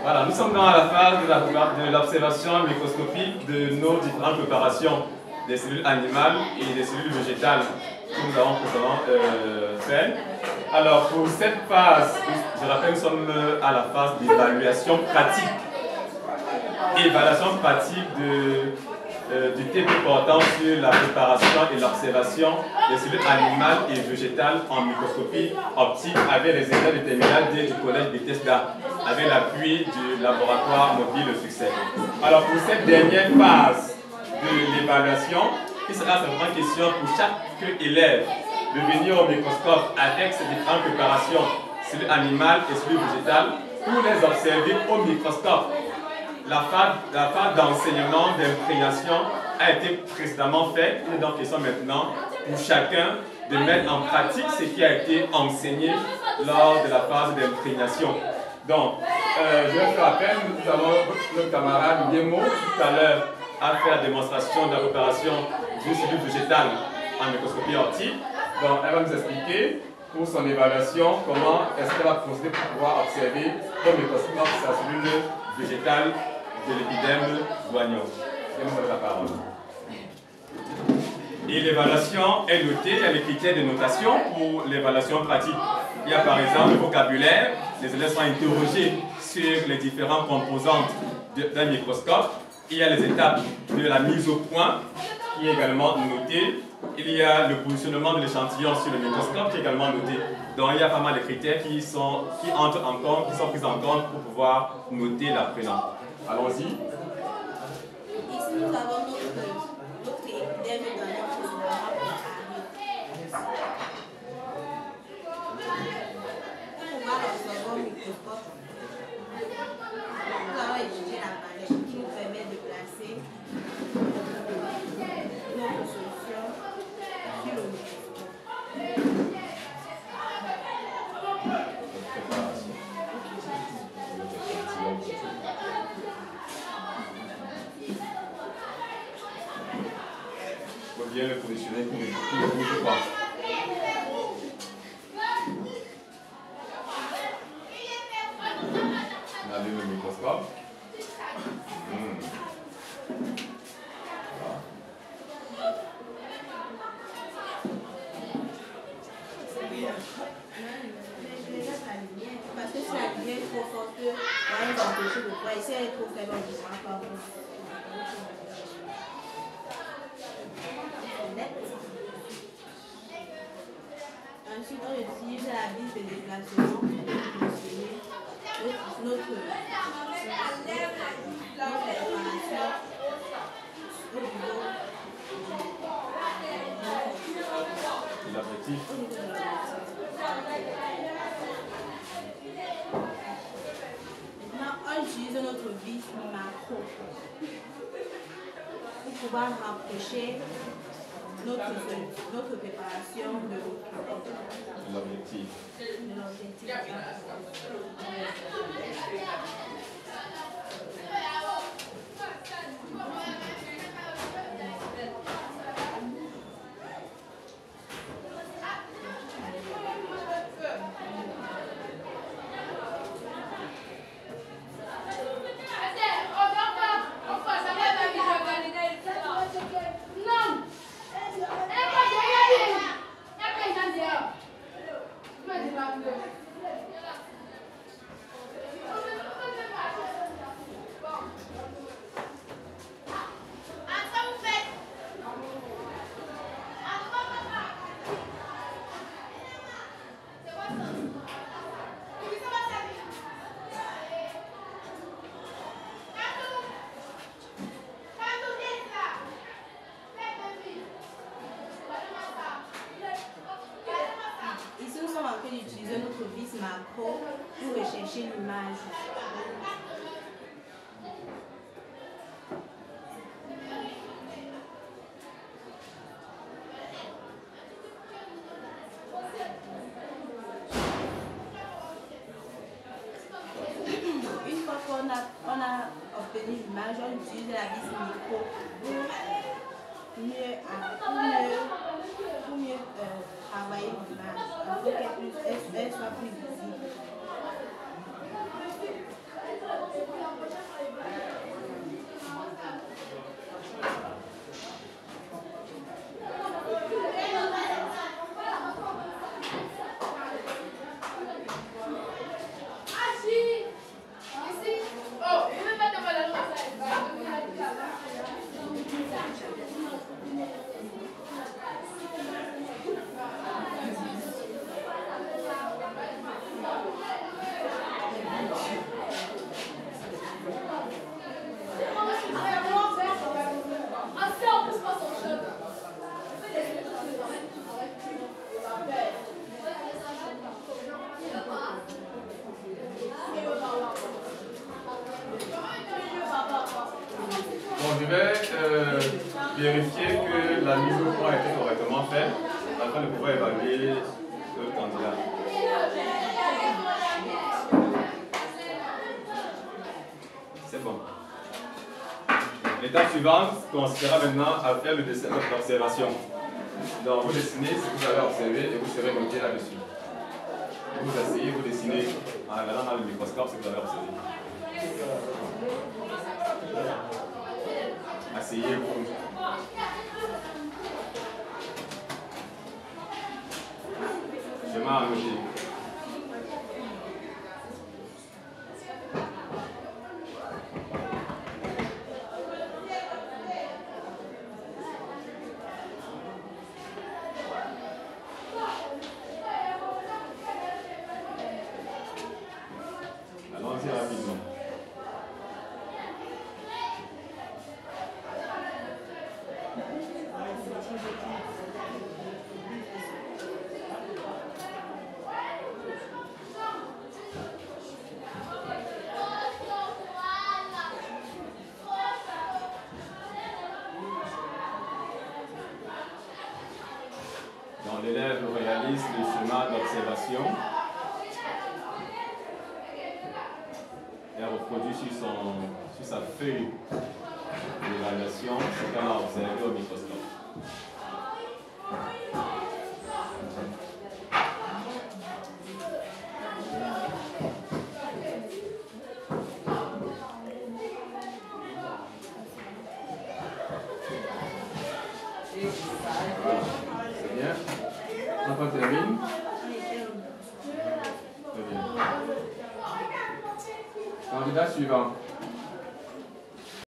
Voilà, nous sommes dans la phase de l'observation microscopique de nos différentes préparations des cellules animales et des cellules végétales que nous avons précédemment fait. Alors, pour cette phase, je rappelle que nous sommes à la phase d'évaluation pratique. Évaluation pratique du thème portant sur la préparation et l'observation des cellules animales et végétales en microscopie optique avec les états de terminale du collège Bethesda, avec l'appui du laboratoire mobile de succès. Alors pour cette dernière phase de l'évaluation, il sera simplement question pour chaque élève de venir au microscope avec ses différentes préparations, cellules animales et cellules végétales, pour les observer au microscope. La phase d'enseignement, d'imprégnation a été précédemment faite. Il est donc question maintenant pour chacun de mettre en pratique ce qui a été enseigné lors de la phase d'imprégnation. Donc, je vais faire appel, nous avons notre camarade Yemo tout à l'heure a fait la démonstration de la préparation d'une cellule végétale en microscopie optique. Donc, elle va nous expliquer pour son évaluation comment est-ce qu'elle va procéder pour pouvoir observer au microscope sa cellule végétale de l'épidème d'oignon. Je vais vous donner la parole. Et l'évaluation est notée, il y a les critères de notation pour l'évaluation pratique. Il y a par exemple le vocabulaire, les élèves sont interrogés sur les différentes composantes d'un microscope. Il y a les étapes de la mise au point qui est également notée. Il y a le positionnement de l'échantillon sur le microscope qui est également noté. Donc il y a pas mal de critères qui sont pris en compte pour pouvoir noter l'apprenant. Allons-y. Ici, nous avons notre épidème dans notre laboratoire. Pour pouvoir l'observer au microscope, nous allons étudier la palette qui nous permet de placer notre solution sur le microscope. Bien le positionner pour ne bouge pas. On allume le microscope. Voilà. Parce que si la lumière est trop forte, on va nous empêcher de voir. Et si elle est trop faible, on ne verra pas. Ensuite, on utilise la vis de déplacement pour positionner notre préparation au niveau de l'objectif. Maintenant, on utilise notre vis macro pour pouvoir rapprocher notre préparation de l'objectif. D'utiliser notre vis macro pour rechercher l'image. Une fois qu'on a obtenu l'image, on utilise la vis micro pour mieux travailler l'image, pour qu'elle soit plus visible. vérifier que la mise au point a été correctement faite afin de pouvoir évaluer le candidat. C'est bon. L'étape suivante consistera maintenant à faire le dessin d'observation. Donc vous dessinez ce que vous avez observé et vous serez noté là-dessus. Vous asseyez, vous dessinez en regardant dans le microscope ce que vous avez observé. Asseyez-vous. Je m'en noter. Allons-y rapidement. Donc l'élève réalise le schéma d'observation et reproduit sur sa feuille d'évaluation ce qu'on a observé au microscope. C'est bien. On termine. Très bien. Candidat suivant.